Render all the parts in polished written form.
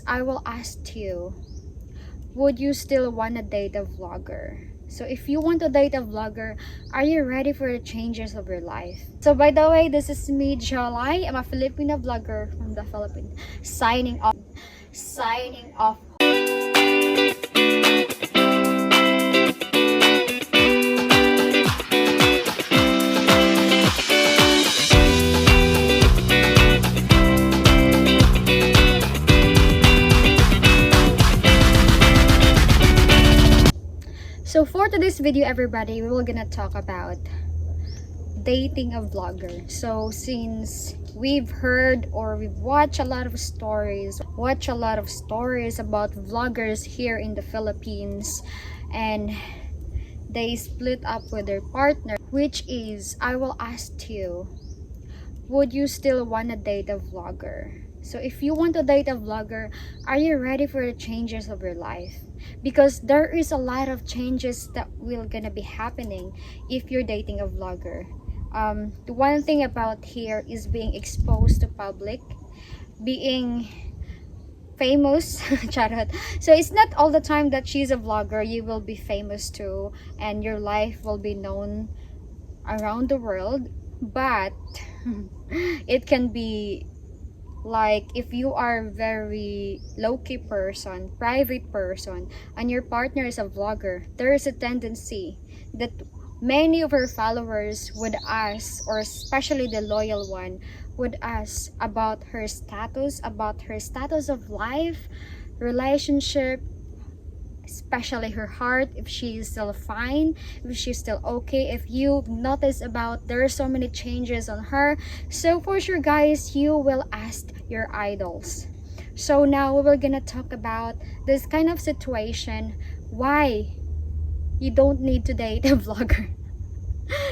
I will ask you, would you still want to date a vlogger? So if you want to date a vlogger, are you ready for the changes of your life? So by the way, this is me, Jolai. I'm a Filipino vlogger from the Philippines. Signing off. Signing off. So for today's video, everybody, we're gonna talk about dating a vlogger. So since we've heard or we've watched a lot of stories about vloggers here in the Philippines, and they split up with their partner, which is, I will ask you, would you still want to date a vlogger? So if you want to date a vlogger, are you ready for the changes of your life? Because there is a lot of changes that will gonna be happening if you're dating a vlogger. The one thing about here is being exposed to public, being famous. Charot. So it's not all the time that she's a vlogger you will be famous too, and your life will be known around the world. But it can be like if you are very low-key person, private person, and your partner is a vlogger, there is a tendency that many of her followers would ask, or especially the loyal one would ask about her status of life, relationship, especially her heart, if she is still fine, if she's still okay. If you notice about there are so many changes on her, so for sure guys, you will ask your idols. So now we're gonna talk about this kind of situation, why you don't need to date a vlogger.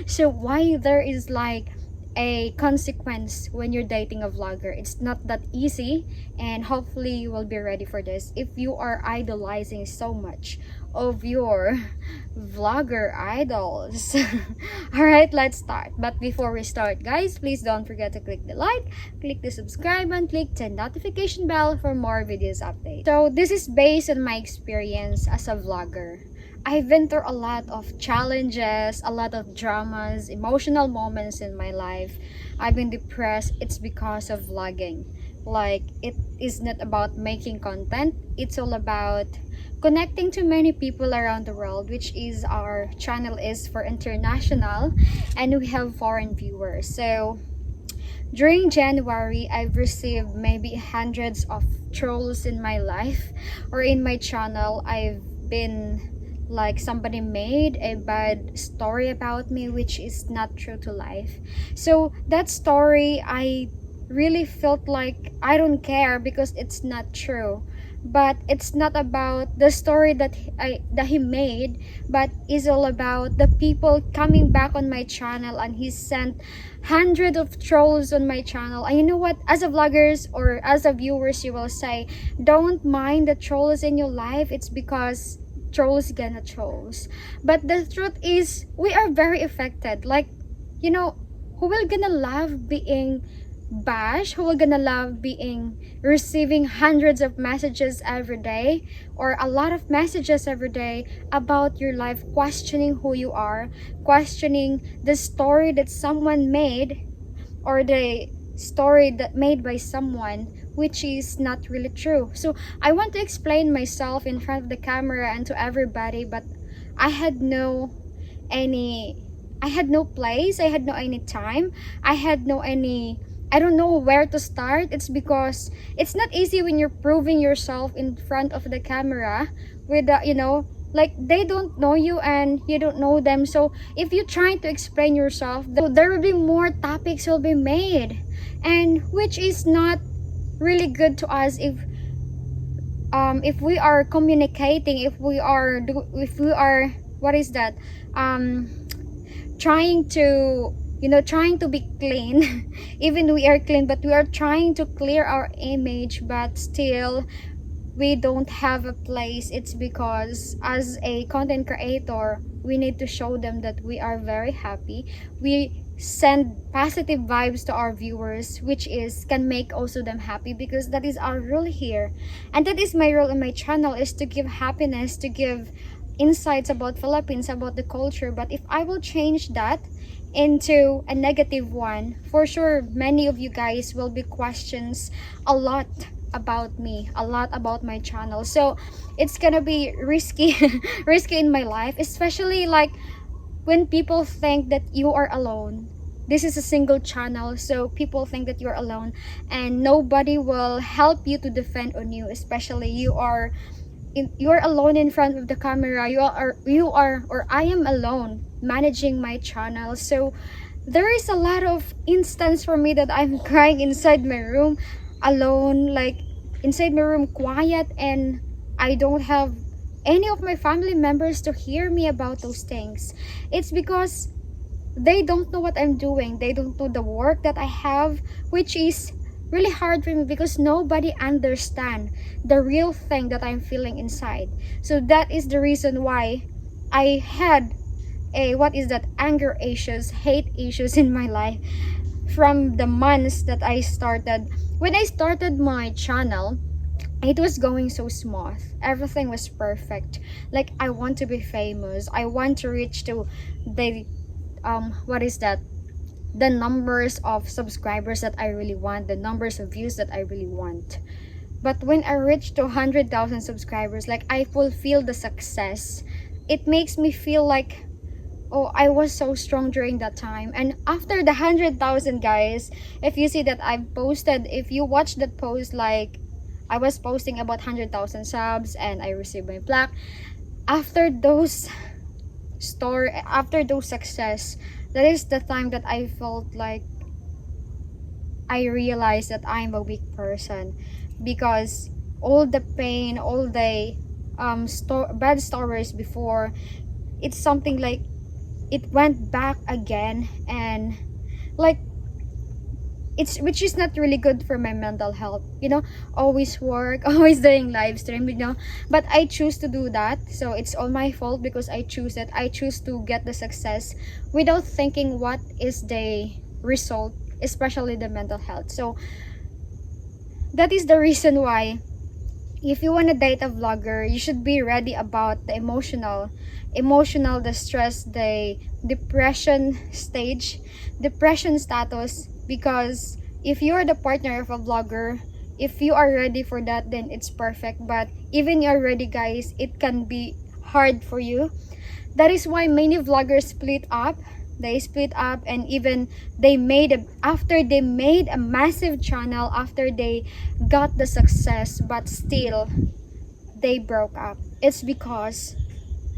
So why there is like a consequence when you're dating a vlogger. It's not that easy, and hopefully you will be ready for this if you are idolizing so much of your vlogger idols. All right, let's start. But before we start guys, please don't forget to click the like, click the subscribe, and click the notification bell for more videos updates. So this is based on my experience as a vlogger. I've been through a lot of challenges, a lot of dramas, emotional moments in my life. I've been depressed. It's because of vlogging. Like, it is not about making content. It's all about connecting to many people around the world, which is our channel is for international, and we have foreign viewers. So during January, I've received maybe hundreds of trolls in my life or in my channel. I've been like somebody made a bad story about me, which is not true to life. So that story, I really felt like I don't care because it's not true. But it's not about the story that he made, but is all about the people coming back on my channel, and he sent hundreds of trolls on my channel. And you know what, as a vloggers or as a viewers, you will say don't mind the trolls in your life. It's because trolls gonna trolls, but the truth is we are very affected. Like, you know, who will gonna love being bashed? Who will gonna love being receiving hundreds of messages every day, or a lot of messages every day about your life, questioning who you are, questioning the story that someone made, or the story that made by someone which is not really true. So I want to explain myself in front of the camera and to everybody, but I had no place, I had no any time, I don't know where to start. It's because it's not easy when you're proving yourself in front of the camera with you know, like they don't know you and you don't know them. So if you try to explain yourself, there will be more topics will be made, and which is not really good to us if we are communicating, if we are what is that, trying to, you know, trying to be clean. Even we are clean, but we are trying to clear our image, but still we don't have a place. It's because as a content creator, we need to show them that we are very happy. We send positive vibes to our viewers, which is can make also them happy, because that is our role here, and that is my role in my channel, is to give happiness, to give insights about Philippines, about the culture. But if I will change that into a negative one, for sure many of you guys will be questions a lot about me, a lot about my channel. So it's gonna be risky risky in my life, especially like when people think that you are alone. This is a single channel, so people think that you're alone and nobody will help you to defend on you, especially you're alone in front of the camera. You are or I am alone managing my channel. So there is a lot of instance for me that I'm crying inside my room alone, like inside my room quiet, and I don't have any of my family members to hear me about those things. It's because they don't know what I'm doing. They don't know the work that I have, which is really hard for me because nobody understand the real thing that I'm feeling inside. So that is the reason why I had a anger issues, hate issues in my life from the months that I started. When I started my channel, it was going so smooth. Everything was perfect. Like, I want to be famous. I want to reach to the the numbers of subscribers that I really want, the numbers of views that I really want. But when I reached to 100,000 subscribers, like, I fulfill the success. It makes me feel like, oh, I was so strong during that time. And after the 100,000, guys, if you see that I've posted, if you watch that post, like, I was posting about 100,000 subs and I received my plaque. After those after those success, that is the time that I felt like I realized that I'm a weak person, because all the pain, all the bad stories before, it's something like it went back again, and like which is not really good for my mental health, always work, always doing live stream, but I choose to do that. So it's all my fault because I choose it. I choose to get the success without thinking what is the result, especially the mental health. So that is the reason why if you want to date a vlogger, you should be ready about the emotional, the stress, the depression status. Because if you're the partner of a vlogger, if you are ready for that, then it's perfect. But even you're ready, guys, it can be hard for you. That is why many vloggers split up. They split up, and even after they made a massive channel, after they got the success, but still they broke up. It's because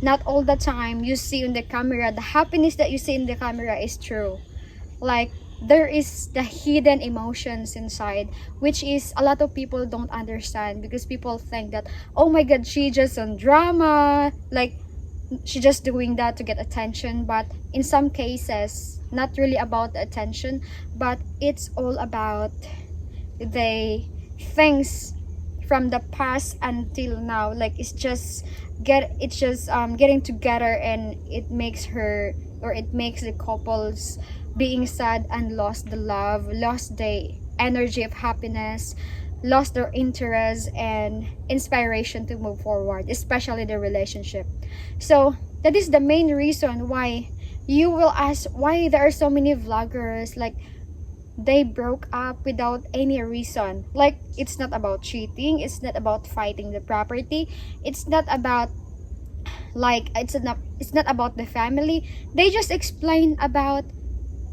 not all the time you see in the camera, the happiness that you see in the camera is true. Like, there is the hidden emotions inside, which is a lot of people don't understand, because people think that, oh my god, she just on drama, like she just doing that to get attention. But in some cases, not really about the attention, but it's all about the things from the past until now. Like, it's just getting together, and it makes the couples being sad and lost the love, lost the energy of happiness, lost their interest and inspiration to move forward, especially the relationship. So that is the main reason why you will ask why there are so many vloggers, like, they broke up without any reason. Like, it's not about cheating, it's not about fighting the property, it's not about it's not about the family. They just explain about,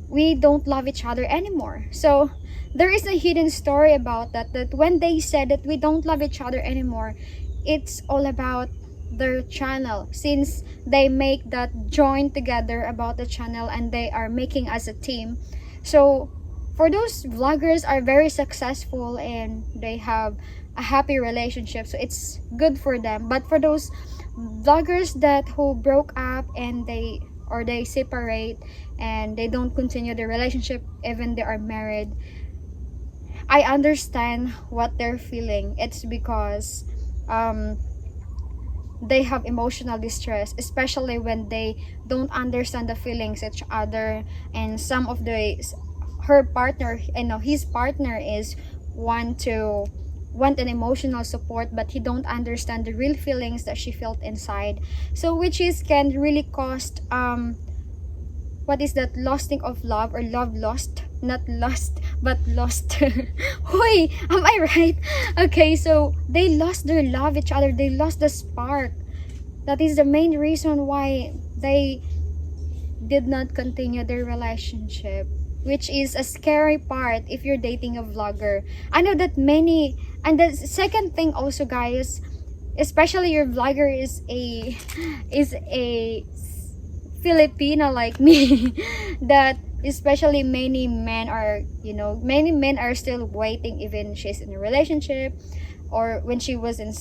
we don't love each other anymore. So there is a hidden story about that when they said that we don't love each other anymore, it's all about their channel, since they make that join together about the channel and they are making as a team. So for those vloggers are very successful and they have a happy relationship, so it's good for them. But for those vloggers who broke up and they separate and they don't continue the relationship even they are married, I understand what they're feeling. It's because they have emotional distress, especially when they don't understand the feelings each other, and some of the her partner, you know, his partner is want an emotional support, but he don't understand the real feelings that she felt inside. So which is can really cost what is that, losing of love, or love lost, not lost but lost. Hoy, am I right? Okay, so they lost their love each other, they lost the spark. That is the main reason why they did not continue their relationship, which is a scary part if you're dating a vlogger. I know that many, and the second thing also, guys, especially your vlogger is a Filipina like me, that especially many men are, you know, many men are still waiting even she's in a relationship, or when she was in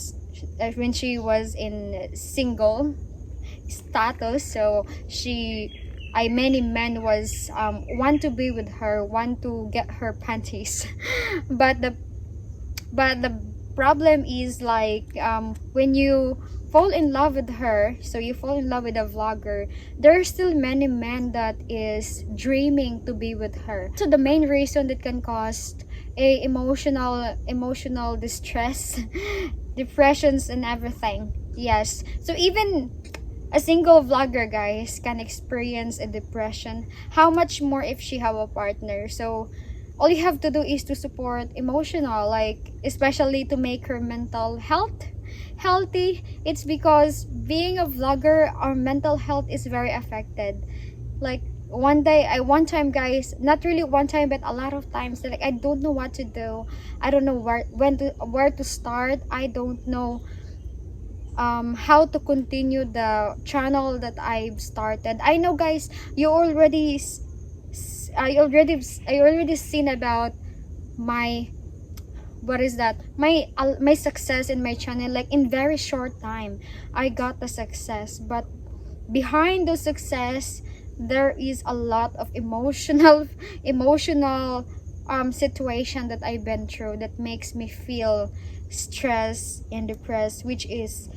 single status. So many men was want to be with her, want to get her panties. but the problem is like, when you fall in love with her, so you fall in love with a vlogger, there are still many men that is dreaming to be with her. So the main reason that can cause a emotional distress, depressions and everything. Yes, so even a single vlogger, guys, can experience a depression. How much more if she have a partner? So all you have to do is to support emotional, like especially to make her mental health healthy. It's because being a vlogger, our mental health is very affected. Like one time, guys, not really one time but a lot of times, like I don't know what to do, I don't know where to start, I don't know how to continue the channel that I've started. I know, guys, you already I already seen about my, what is that, my success in my channel. Like in very short time I got the success, but behind the success there is a lot of emotional situation that I've been through that makes me feel stressed and depressed, which is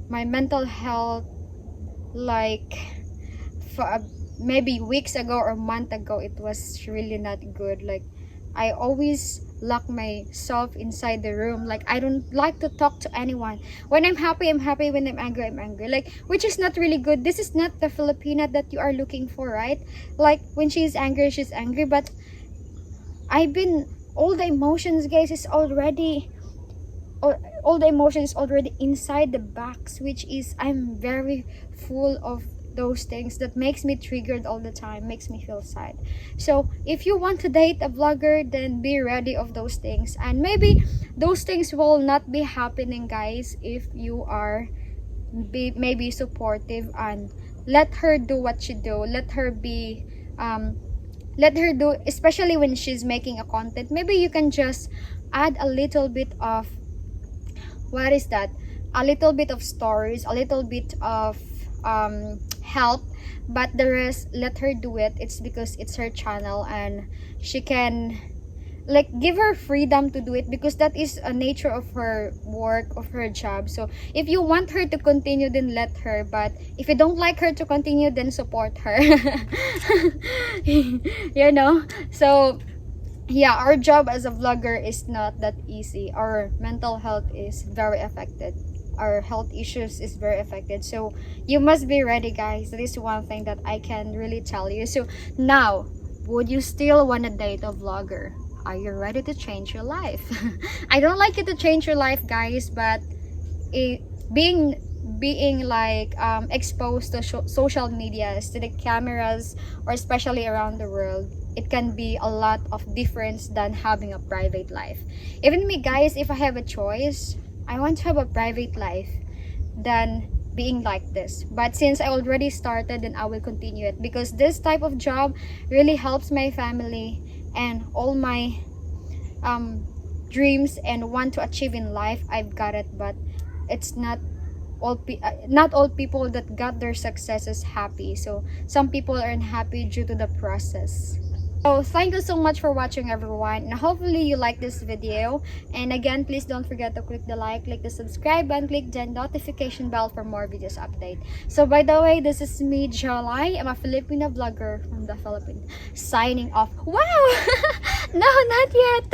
my mental health. Like for maybe weeks ago or month ago, it was really not good. Like I always lock myself inside the room. Like I don't like to talk to anyone. When I'm happy, I'm happy. When I'm angry, I'm angry. Like, which is not really good. This is not the Filipina that you are looking for, right? Like when she's angry, she's angry. But I've been, all the emotions, guys, is already, all the emotions already inside the box, which is I'm very full of those things that makes me triggered all the time, makes me feel sad. So if you want to date a vlogger, then be ready of those things, and maybe those things will not be happening, guys, if you are maybe supportive and let her do what she do. Let her be let her do, especially when she's making a content. Maybe you can just add a little bit of, what is that, a little bit of stories, a little bit of help, but the rest let her do it. It's because it's her channel and she can, like, give her freedom to do it, because that is a nature of her work, of her job. So if you want her to continue, then let her, but if you don't like her to continue, then support her. You know. So yeah, our job as a vlogger is not that easy. Our mental health is very affected, our health issues is very affected. So you must be ready, guys. That is one thing that I can really tell you. So now, would you still want to date a vlogger? Are you ready to change your life? I don't like it to change your life, guys, but being like exposed to social medias, to the cameras, or especially around the world, it can be a lot of difference than having a private life. Even me, guys, if I have a choice, I want to have a private life than being like this. But since I already started, then I will continue it, because this type of job really helps my family and all my dreams and want to achieve in life. I've got it, but it's not all people that got their successes happy. So some people are unhappy due to the process. So thank you so much for watching, everyone, and hopefully you like this video. And again, please don't forget to click the like, click the subscribe button, click the notification bell for more videos update. So by the way, this is me, Jolai. I'm a Filipino vlogger from the Philippines, signing off. Wow. No, not yet.